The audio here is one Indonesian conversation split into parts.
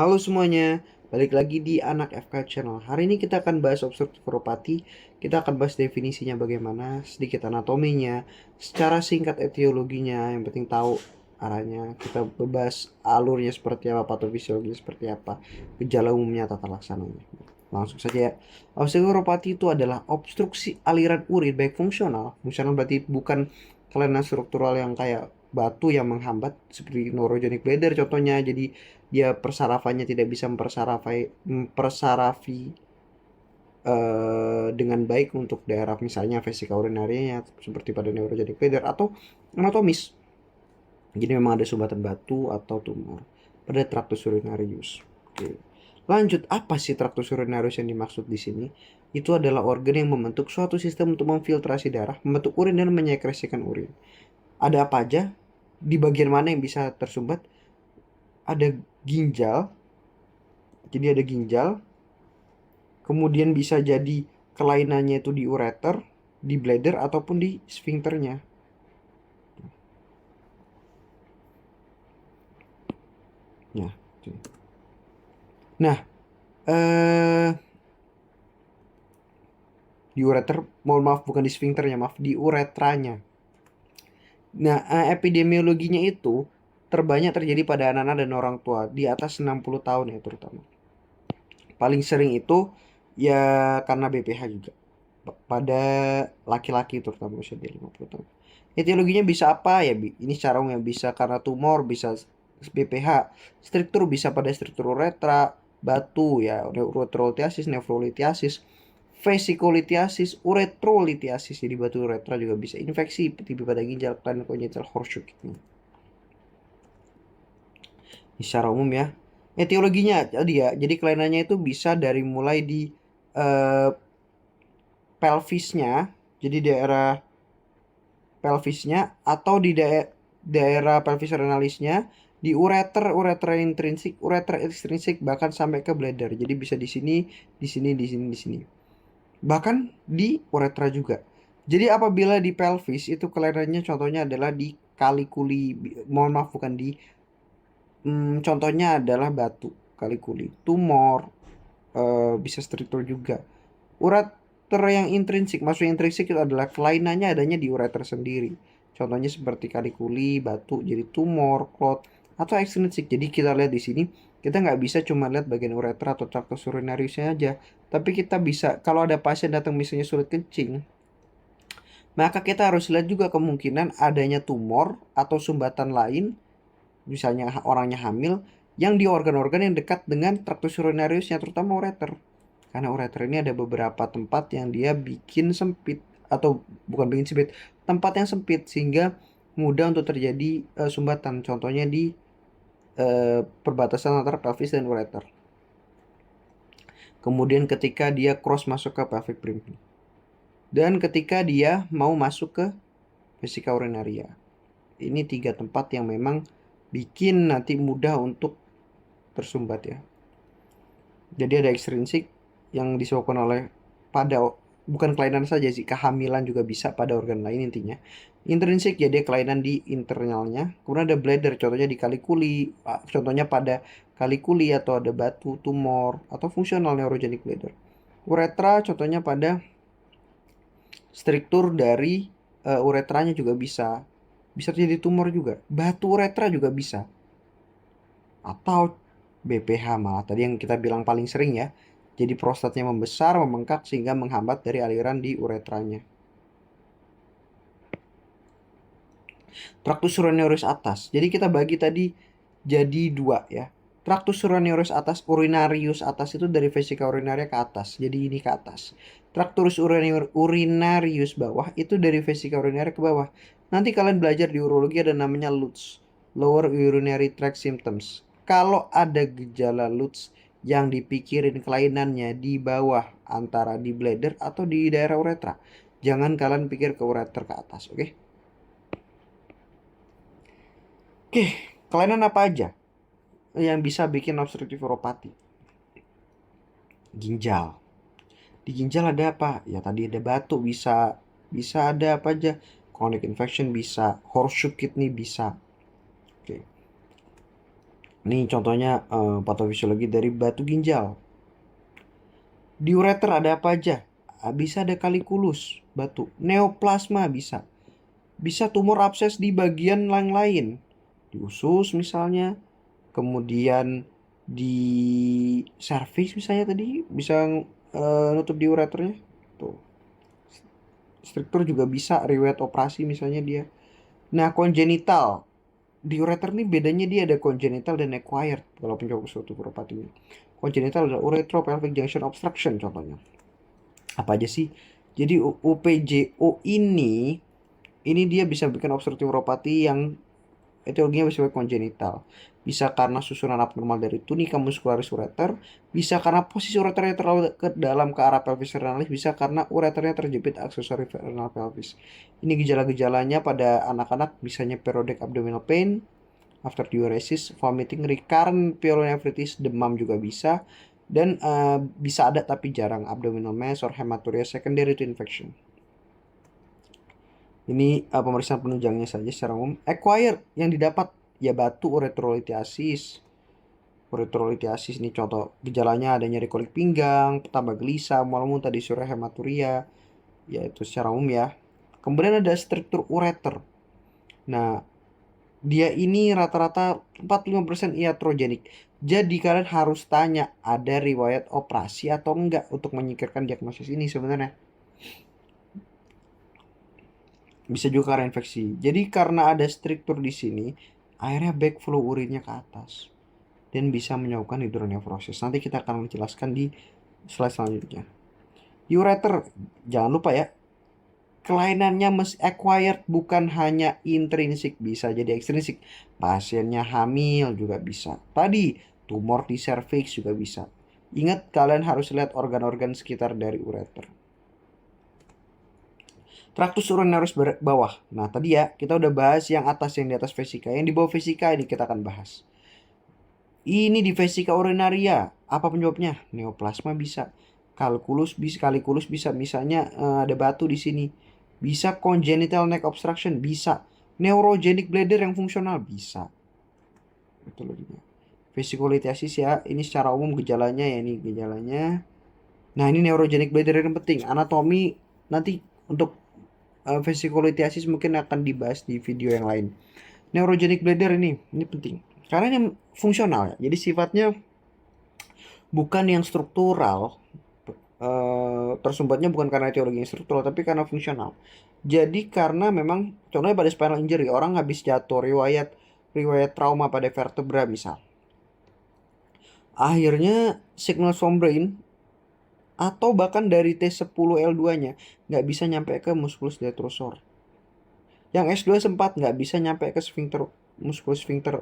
Halo semuanya, balik lagi di Anak FK Channel. Hari ini kita akan bahas obstruktif uropati. Kita akan bahas definisinya bagaimana, sedikit anatominya, secara singkat etiologinya, yang penting tahu arahnya. Kita bahas alurnya seperti apa, patofisiologinya seperti apa, gejala umumnya, tata laksananya. Langsung saja ya. Obstruktif uropati itu adalah obstruksi aliran urin baik fungsional. Fungsional berarti bukan kelainan struktural yang kayak batu yang menghambat seperti neurogenic bladder contohnya. Jadi dia persarafannya tidak bisa mempersarafi dengan baik untuk daerah misalnya vesika urinarianya seperti pada neurogenic bladder atau anatomis. Jadi memang ada sumbatan batu atau tumor pada traktus urinarius. Oke. Lanjut, apa sih traktus urinarius yang dimaksud di sini? Itu adalah organ yang membentuk suatu sistem untuk memfiltrasi darah, membentuk urin dan menyekresikan urin. Ada apa aja? Di bagian mana yang bisa tersumbat? Ada ginjal. Jadi ada ginjal, kemudian bisa jadi kelainannya itu di ureter, di bladder ataupun di sphincternya. Nah, nah, eh di ureter, mohon maaf bukan di sphincternya, maaf di uretranya. Nah, epidemiologinya itu terbanyak terjadi pada anak-anak dan orang tua di atas 60 tahun ya terutama. Paling sering itu ya karena BPH juga. Pada laki-laki terutama usia di 50 tahun. Etiologinya bisa apa ya? Ini secara umum yang bisa karena tumor, bisa BPH. Struktur bisa pada struktur uretra, batu ya, uretrolitiasis, nefrolitiasis, vesikolitiasis, uretrolitiasis. Jadi batu uretra juga bisa infeksi TB pada ginjal, kelainan kongenital Horseshoe kidney. Ini secara umum ya. Etiologinya tadi ya, jadi kelainannya itu bisa dari mulai di eh, pelvisnya, jadi daerah pelvisnya atau di daerah pelvis renalisnya, di ureter, ureter intrinsik, ureter ekstrinsik bahkan sampai ke bladder. Jadi bisa di sini, di sini, di sini, di sini. Bahkan di uretra juga. Jadi apabila di pelvis itu kelainannya contohnya adalah di kalikuli, mohon maaf bukan di, contohnya adalah batu, kalikuli, tumor, bisa struktur juga. Ureter yang intrinsik, maksud intrinsik itu adalah kelainannya adanya di ureter sendiri. Contohnya seperti kalikuli, batu, jadi tumor, klot, atau ekstrinsik. Jadi kita lihat di sini, kita nggak bisa cuma lihat bagian ureter atau traktus urinariusnya aja. Tapi kita bisa, kalau ada pasien datang misalnya sulit kencing, maka kita harus lihat juga kemungkinan adanya tumor atau sumbatan lain, misalnya orangnya hamil, yang di organ-organ yang dekat dengan traktus urinariusnya, terutama ureter. Karena ureter ini ada beberapa tempat yang dia bikin sempit, atau bukan bikin sempit, tempat yang sempit sehingga mudah untuk terjadi sumbatan. Contohnya di perbatasan antara pelvis dan ureter. Kemudian ketika dia cross masuk ke pelvic rim. Dan ketika dia mau masuk ke vesika urinaria. Ini tiga tempat yang memang bikin nanti mudah untuk tersumbat ya. Jadi ada ekstrinsik yang disebabkan oleh pada, bukan kelainan saja sih, kehamilan juga bisa pada organ lain intinya. Intrinsik ya dia kelainan di internalnya. Kemudian ada bladder, contohnya di kalikuli, contohnya pada kalikuli atau ada batu, tumor, atau fungsional neurogenic bladder. Uretra contohnya pada struktur dari uretranya juga bisa. Bisa terjadi tumor juga. Batu uretra juga bisa. Atau BPH malah tadi yang kita bilang paling sering ya. Jadi prostatnya membesar, membengkak sehingga menghambat dari aliran di uretranya. Traktus urinarius atas. Jadi kita bagi tadi jadi dua ya. Traktus urinarius atas, urinarius atas itu dari vesika urinaria ke atas. Jadi ini ke atas. Traktus urinarius bawah itu dari vesika urinaria ke bawah. Nanti kalian belajar di urologi ada namanya LUTS, Lower Urinary Tract Symptoms. Kalau ada gejala LUTS yang dipikirin kelainannya di bawah antara di bladder atau di daerah uretra, jangan kalian pikir ke ureter ke atas, oke? Oke, kelainan apa aja yang bisa bikin obstruktif uropati? Ginjal. Di ginjal ada apa? Ya tadi ada batu bisa, bisa ada apa aja? Chronic infection bisa, horseshoe kidney bisa. Oke. Nih contohnya patofisiologi dari batu ginjal. Di ureter ada apa aja? Bisa ada kalikulus, batu. Neoplasma bisa. Bisa tumor abses di bagian yang lain. Di usus misalnya. Kemudian di serviks misalnya tadi. Bisa nutup di ureternya. Tuh. Struktur juga bisa. Riwayat operasi misalnya dia. Nah, kongenital. Di ureter nih bedanya dia ada congenital dan acquired. Kalau penyebab suatu uropatinya. Congenital adalah uretropelvic junction obstruction contohnya. Apa aja sih? Jadi UPJO ini dia bisa bikin obstruktif uropati yang etiologinya bersifat kongenital. Bisa karena susunan abnormal dari tunika muscularis ureter, bisa karena posisi ureternya terlalu ke dalam ke arah pelvis renalis, bisa karena ureternya terjepit aksesori renal pelvis. Ini gejala-gejalanya pada anak-anak misalnya periodic abdominal pain, after diuresis, vomiting, recurrent pyelonephritis, demam juga bisa, dan bisa ada tapi jarang abdominal mass or hematuria secondary to infection. Ini pemeriksaan penunjangnya saja secara umum. Acquired yang didapat ya batu uretrolithiasis. Uretrolithiasis ini contoh gejalanya ada nyeri kolik pinggang, tambah gelisah, mual muntah, disuruh hematuria, yaitu secara umum ya. Kemudian ada struktur ureter. Nah, dia ini rata-rata 45% iatrogenik. Jadi kalian harus tanya ada riwayat operasi atau enggak untuk menyingkirkan diagnosis ini sebenarnya. Bisa juga karena infeksi. Jadi karena ada struktur di sini, akhirnya backflow urinnya ke atas dan bisa menyebabkan hidronefrosis. Nanti kita akan menjelaskan di slide selanjutnya. Ureter, jangan lupa ya, kelainannya acquired bukan hanya intrinsik, bisa jadi ekstrinsik. Pasiennya hamil juga bisa. Tadi tumor di serviks juga bisa. Ingat kalian harus lihat organ-organ sekitar dari ureter. Traktus urinaris bawah. Nah tadi ya kita udah bahas yang atas, yang di atas vesika. Yang di bawah vesika ini kita akan bahas. Ini di vesika urinaria. Apa penyebabnya? Neoplasma bisa. Kalikulus bisa. Misalnya ada batu di sini. Bisa congenital neck obstruction, bisa. Neurogenic bladder yang fungsional, bisa. Itu loginya. Vesikulitiasis ya, ini secara umum gejalanya ya, ini gejalanya. Nah ini neurogenic bladder yang penting. Anatomi nanti untuk vesikulitiasis mungkin akan dibahas di video yang lain. Neurogenic bladder ini penting. Karena ini fungsional ya. Jadi sifatnya bukan yang struktural. Tersumbatnya bukan karena etiologi yang struktural tapi karena fungsional. Jadi karena memang contohnya pada spinal injury, orang habis jatuh, riwayat trauma pada vertebra misal. Akhirnya signal from brain atau bahkan dari T10L2-nya nggak bisa nyampe ke musculus detrusor. Yang S2 sempat nggak bisa nyampe ke musculus sphincter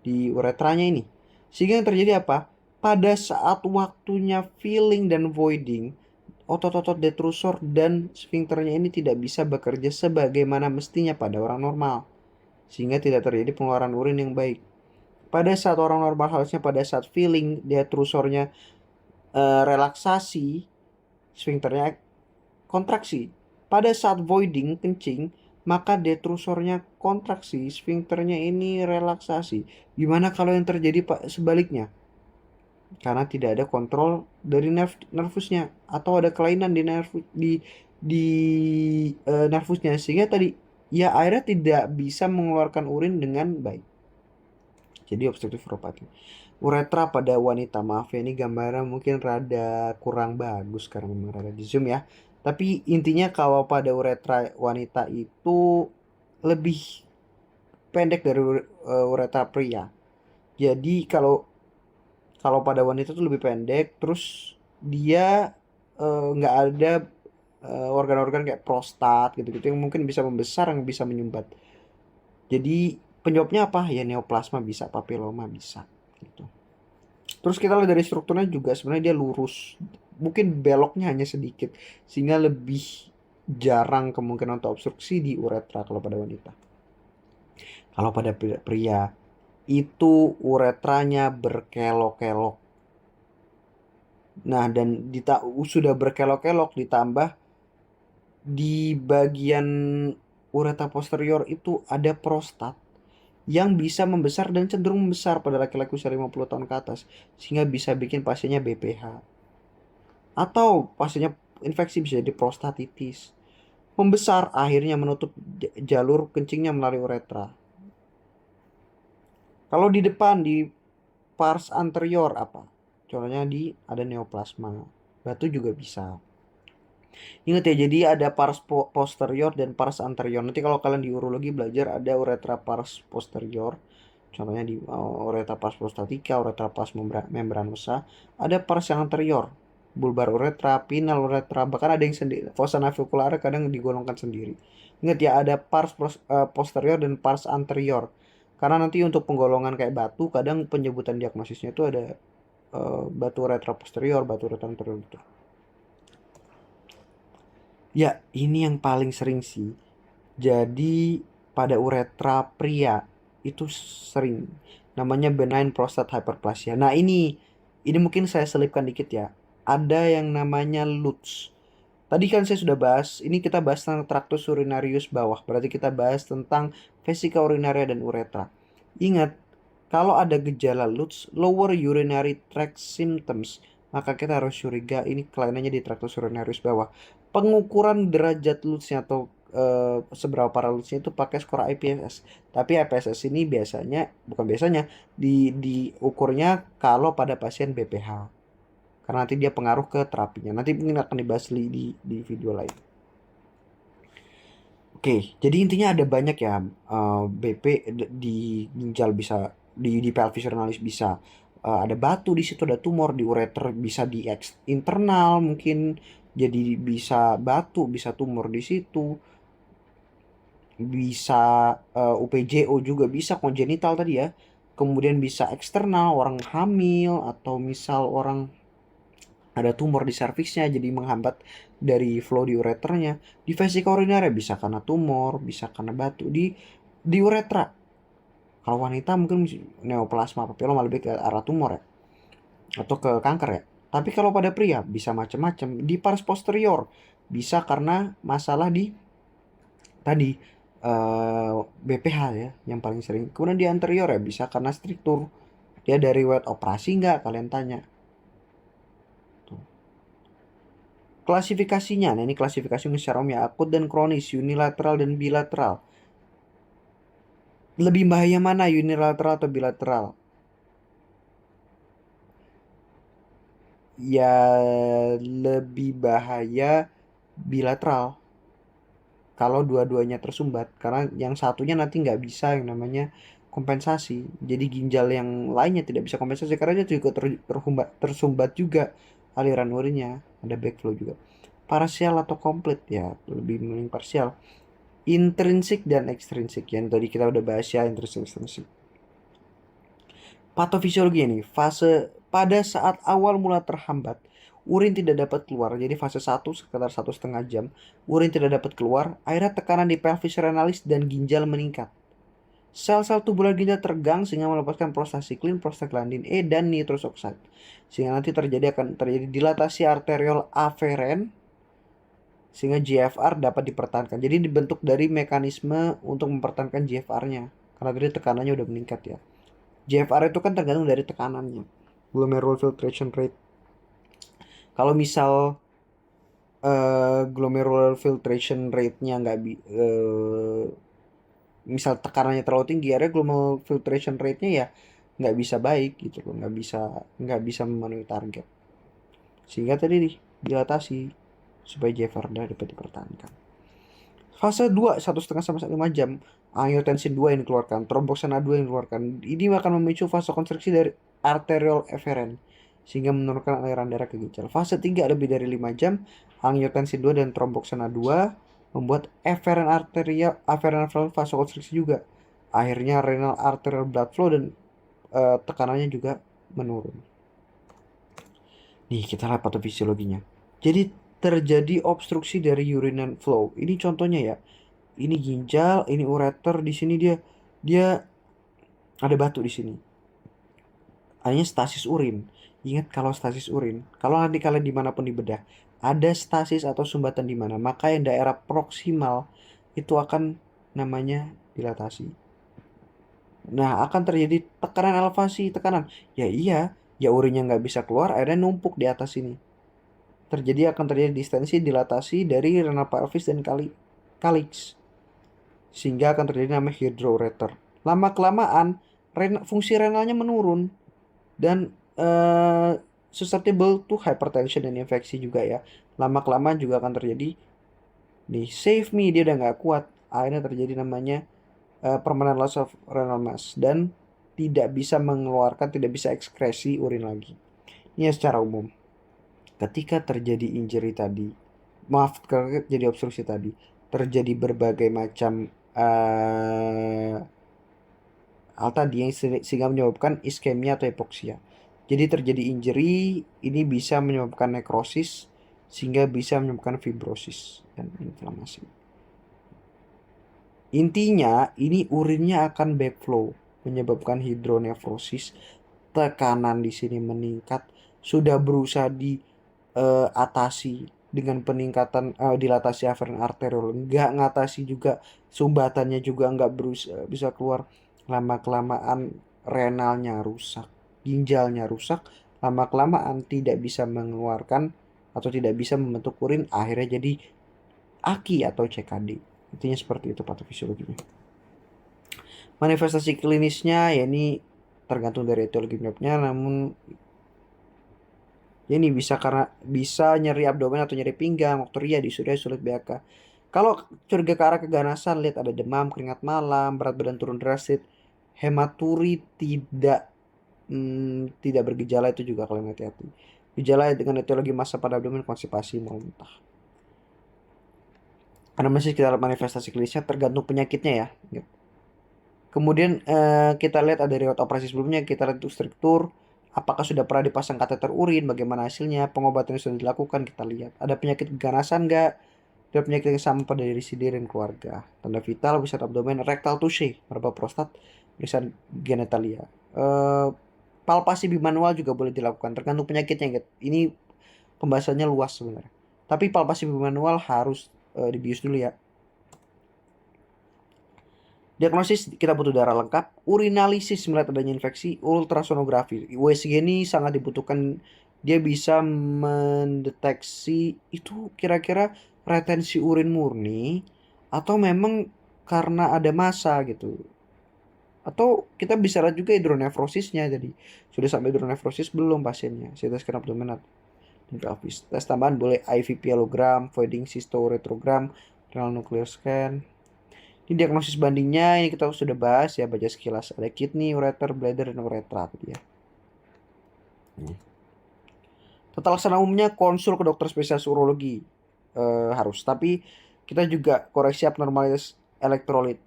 di uretranya ini. Sehingga yang terjadi apa? Pada saat waktunya filling dan voiding, otot-otot detrusor dan sphincternya ini tidak bisa bekerja sebagaimana mestinya pada orang normal. Sehingga tidak terjadi pengeluaran urin yang baik. Pada saat orang normal harusnya pada saat filling, detrusornya relaksasi, sphincternya kontraksi. Pada saat voiding, kencing, maka detrusornya kontraksi, sphincternya ini relaksasi. Gimana kalau yang terjadi sebaliknya? Karena tidak ada kontrol dari nervusnya atau ada kelainan di di nervusnya sehingga tadi ya akhirnya tidak bisa mengeluarkan urin dengan baik. Jadi obstruktif uropati. Uretra pada wanita, maaf ya ini gambarnya mungkin rada kurang bagus karena memang rada di zoom ya. Tapi intinya kalau pada uretra wanita itu lebih pendek dari uretra pria. Jadi kalau kalau pada wanita itu lebih pendek, terus dia nggak ada organ-organ kayak prostat gitu-gitu yang mungkin bisa membesar, yang bisa menyumbat. Jadi penyebabnya apa? Ya neoplasma bisa, papiloma bisa gitu. Terus kita lihat dari strukturnya juga sebenarnya dia lurus. Mungkin beloknya hanya sedikit sehingga lebih jarang kemungkinan untuk obstruksi di uretra kalau pada wanita. Kalau pada pria itu uretranya berkelok-kelok. Nah, dan sudah berkelok-kelok ditambah di bagian uretra posterior itu ada prostat. yang bisa membesar dan cenderung membesar pada laki-laki usia 50 tahun ke atas, sehingga bisa bikin pasiennya BPH. Atau pasiennya infeksi bisa jadi prostatitis. Membesar akhirnya menutup jalur kencingnya melalui uretra. Kalau di depan di pars anterior apa? Contohnya di ada neoplasma. Batu juga bisa. Ingat ya, jadi ada pars posterior dan pars anterior. Nanti kalau kalian di urologi belajar ada uretra pars posterior. Contohnya di uretra pars prostatica, uretra pars membranosa. Ada pars yang anterior, bulbar uretra, pinal uretra, bahkan ada yang sendiri. Fossa naviculara kadang digolongkan sendiri. Ingat ya, ada pars posterior dan pars anterior. Karena nanti untuk penggolongan kayak batu, kadang penyebutan diagnosisnya itu ada batu uretra posterior, batu uretra anterior gitu. Ya, ini yang paling sering sih. Jadi pada uretra pria itu sering namanya benign prostate hyperplasia. Nah, ini mungkin saya selipkan dikit ya. Ada yang namanya LUTS. Tadi kan saya sudah bahas, ini kita bahas tentang tractus urinarius bawah. Berarti kita bahas tentang vesika urinaria dan uretra. Ingat, kalau ada gejala LUTS, lower urinary tract symptoms, maka kita harus curiga ini kelainannya di tractus urinarius bawah. Pengukuran derajat LUTS-nya atau seberapa parah LUTS-nya itu pakai skor IPSS. Tapi IPSS ini biasanya, bukan biasanya, diukurnya kalau pada pasien BPH. Karena nanti dia pengaruh ke terapinya. Nanti mungkin akan dibahas di video lain. Oke, jadi intinya ada banyak ya BP di ginjal bisa di pelvis urinalis bisa ada batu di situ, ada tumor di ureter, bisa di internal mungkin jadi bisa batu, bisa tumor di situ, bisa UPJO juga bisa kongenital tadi ya. Kemudian bisa eksternal orang hamil atau misal orang ada tumor di serviksnya jadi menghambat dari flow di ureternya. Di vesika urinaria bisa karena tumor, bisa karena batu di uretra. Kalau wanita mungkin neoplasma papilloma lebih ke arah tumor ya atau ke kanker ya. Tapi kalau pada pria bisa macam-macam. Di pars posterior bisa karena masalah di tadi BPH ya yang paling sering. Kemudian di anterior ya bisa karena struktur. Dia dari wet operasi nggak kalian tanya. Klasifikasinya, nah ini klasifikasi secara umum ya, akut dan kronis, unilateral dan bilateral. Lebih bahaya mana, unilateral atau bilateral? Ya lebih bahaya bilateral kalau dua-duanya tersumbat. Karena yang satunya nanti nggak bisa yang namanya kompensasi. Jadi ginjal yang lainnya tidak bisa kompensasi karena dia juga tersumbat juga aliran urinnya. Ada backflow juga. Parsial atau komplit ya, lebih mending parsial. Intrinsik dan ekstrinsik yang tadi kita udah bahas ya, intrinsik ekstrinsik. Patofisiologi ini fase pada saat awal mula terhambat urin tidak dapat keluar, jadi fase 1 sekitar 1,5 jam urin tidak dapat keluar, akhirnya tekanan di pelvis renalis dan ginjal meningkat, sel-sel tubular ginjal tergang sehingga melepaskan prostasiklin, prostaglandin E dan nitrous oxide, sehingga nanti akan terjadi dilatasi arteriol aferen sehingga GFR dapat dipertahankan. Jadi dibentuk dari mekanisme untuk mempertahankan GFR-nya karena tadi tekanannya udah meningkat ya. GFR itu kan tergantung dari tekanannya, glomerular filtration rate. Kalau misal glomerular filtration rate-nya nggak misal tekanannya terlalu tinggi, area glomerular filtration rate-nya ya nggak bisa baik gitu loh, nggak bisa memenuhi target, sehingga tadi dilatasi supaya GFR dapat dipertahankan. Fase 2 1,5 sampai 5 jam angiotensin 2 yang dikeluarkan, tromboksana 2 yang dikeluarkan. Ini akan memicu vasokonstriksi dari arteriol eferen sehingga menurunkan aliran darah ke ginjal. Fase 3 lebih dari 5 jam angiotensin 2 dan tromboksana 2 membuat eferen aferen vasokonstriksi juga. Akhirnya renal arterial blood flow dan tekanannya juga menurun. Nih, kita lihat patofisiologinya. Jadi terjadi obstruksi dari urinary flow. Ini contohnya ya. Ini ginjal, ini ureter, di sini dia ada batu di sini. Hanya stasis urin. Ingat kalau stasis urin, kalau nanti kalian dimanapun di bedah, ada stasis atau sumbatan di mana, maka yang daerah proksimal itu akan namanya dilatasi. Nah, akan terjadi tekanan elevasi, tekanan. Ya iya, ya urinnya nggak bisa keluar, airnya numpuk di atas ini. Akan terjadi distensi, dilatasi dari renal pelvis dan kaliks. Sehingga akan terjadi namanya hydroureter. Lama-kelamaan, fungsi renalnya menurun. Dan susceptible to hypertension dan infeksi juga ya. Lama-kelamaan juga akan terjadi, nih, save me, dia udah nggak kuat. Akhirnya terjadi namanya permanent loss of renal mass. Dan tidak bisa ekskresi urin lagi. Ini ya secara umum. Ketika terjadi injury tadi, maaf, ketika terjadi obstruksi tadi, terjadi berbagai macam hal tadi yang sehingga menyebabkan iskemia atau hipoksia. Jadi terjadi injury, ini bisa menyebabkan nekrosis, sehingga bisa menyebabkan fibrosis dan inflamasi. Intinya, ini urinnya akan backflow, menyebabkan hidronefrosis, tekanan di sini meningkat, sudah berusaha diatasi dengan peningkatan dilatasi aferen arteriol, nggak ngatasi juga, sumbatannya juga nggak berusaha bisa keluar. Lama kelamaan renalnya rusak, ginjalnya rusak, lama kelamaan tidak bisa mengeluarkan atau tidak bisa membentuk urin, akhirnya jadi AKI atau CKD. Intinya seperti itu patofisiologinya. Manifestasi klinisnya ya ini tergantung dari etiologi penyebabnya, namun ini bisa karena bisa nyeri abdomen atau nyeri pinggang, wakturia, disuria, sulit BAK. Kalau curiga ke arah keganasan, lihat ada demam, keringat malam, berat badan turun drastis, hematuri tidak bergejala, itu juga kalau hati-hati. Gejala dengan etiologi massa pada abdomen, konstipasi, muntah. Karena masih kita lihat manifestasi klinisnya tergantung penyakitnya ya. Kemudian kita lihat ada riwayat operasi sebelumnya, kita lihat struktur, apakah sudah pernah dipasang kateter urin, bagaimana hasilnya, pengobatan yang sudah dilakukan, kita lihat. Ada penyakit keganasan nggak? Ada penyakit yang sama pada diri sendiri dan keluarga. Tanda vital, bisa abdomen, rectal touche, meraba prostat, bisa genitalia. Palpasi bimanual juga boleh dilakukan, tergantung penyakitnya. Ini pembahasannya luas sebenarnya. Tapi palpasi bimanual harus dibius dulu ya. Diagnosis, kita butuh darah lengkap, urinalisis melihat adanya infeksi, ultrasonografi. USG ini sangat dibutuhkan, dia bisa mendeteksi itu kira-kira retensi urin murni atau memang karena ada massa gitu. Atau kita bisa lihat juga hidronefrosisnya, jadi sudah sampai hidronefrosis belum pasiennya. CT scan abdomen dan pelvis. Tes tambahan boleh IV pialogram, voiding cystoretrogram, renal nuclear scan. Ini diagnosis bandingnya, ini kita sudah bahas ya, baca sekilas. Ada kidney, ureter, bladder, dan uretra tadi ya. Tata laksana umumnya konsul ke dokter spesialis urologi harus. Tapi kita juga koreksi abnormalitas elektrolit.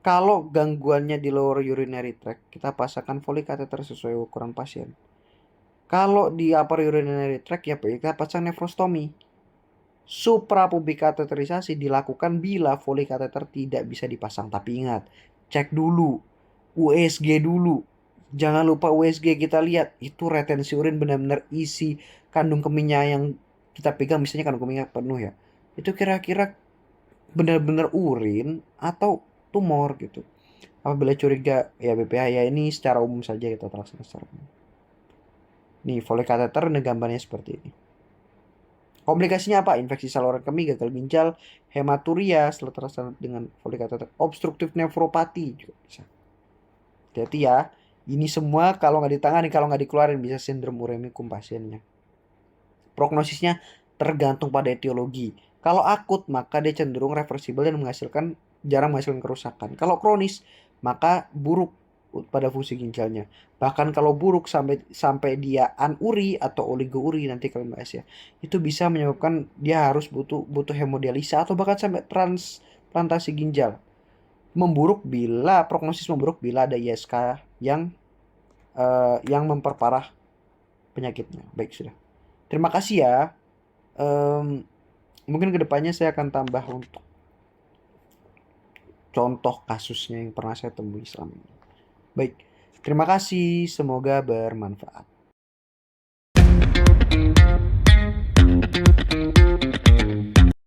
Kalau gangguannya di lower urinary tract, kita pasangkan Foley catheter sesuai ukuran pasien. Kalau di upper urinary tract ya kita pasang nefrostomi. Suprapubik kateterisasi dilakukan bila Foley catheter tidak bisa dipasang. Tapi ingat, cek dulu USG dulu. Jangan lupa USG, kita lihat itu retensi urin benar-benar isi kandung kemihnya yang kita pegang, misalnya kandung kemihnya penuh ya. Itu kira-kira benar-benar urin atau tumor gitu. Apabila curiga ya BPH ya, ini secara umum saja kita terlaksana secara umum. Nih Foley catheter, ini gambarnya seperti ini. Komplikasinya apa? Infeksi saluran kemih, gagal ginjal, hematuria setelah terlaksana dengan Foley catheter, obstruktif nefropati juga bisa. Hati-hati ya. Ini semua kalau nggak ditangani, kalau nggak dikeluarin, bisa sindrom uremicum pasiennya. Prognosisnya tergantung pada etiologi. Kalau akut, maka dia cenderung reversibel dan jarang menghasilkan kerusakan. Kalau kronis, maka buruk pada fungsi ginjalnya. Bahkan kalau buruk sampai dia anuri atau oligouri, nanti kalian bahas ya. Itu bisa menyebabkan dia harus butuh hemodialisa atau bahkan sampai transplantasi ginjal. Prognosis memburuk bila ada ISK yang memperparah penyakitnya. Baik, sudah. Terima kasih ya. Mungkin kedepannya saya akan tambah untuk contoh kasusnya yang pernah saya temui selama ini. Baik, terima kasih. Semoga bermanfaat.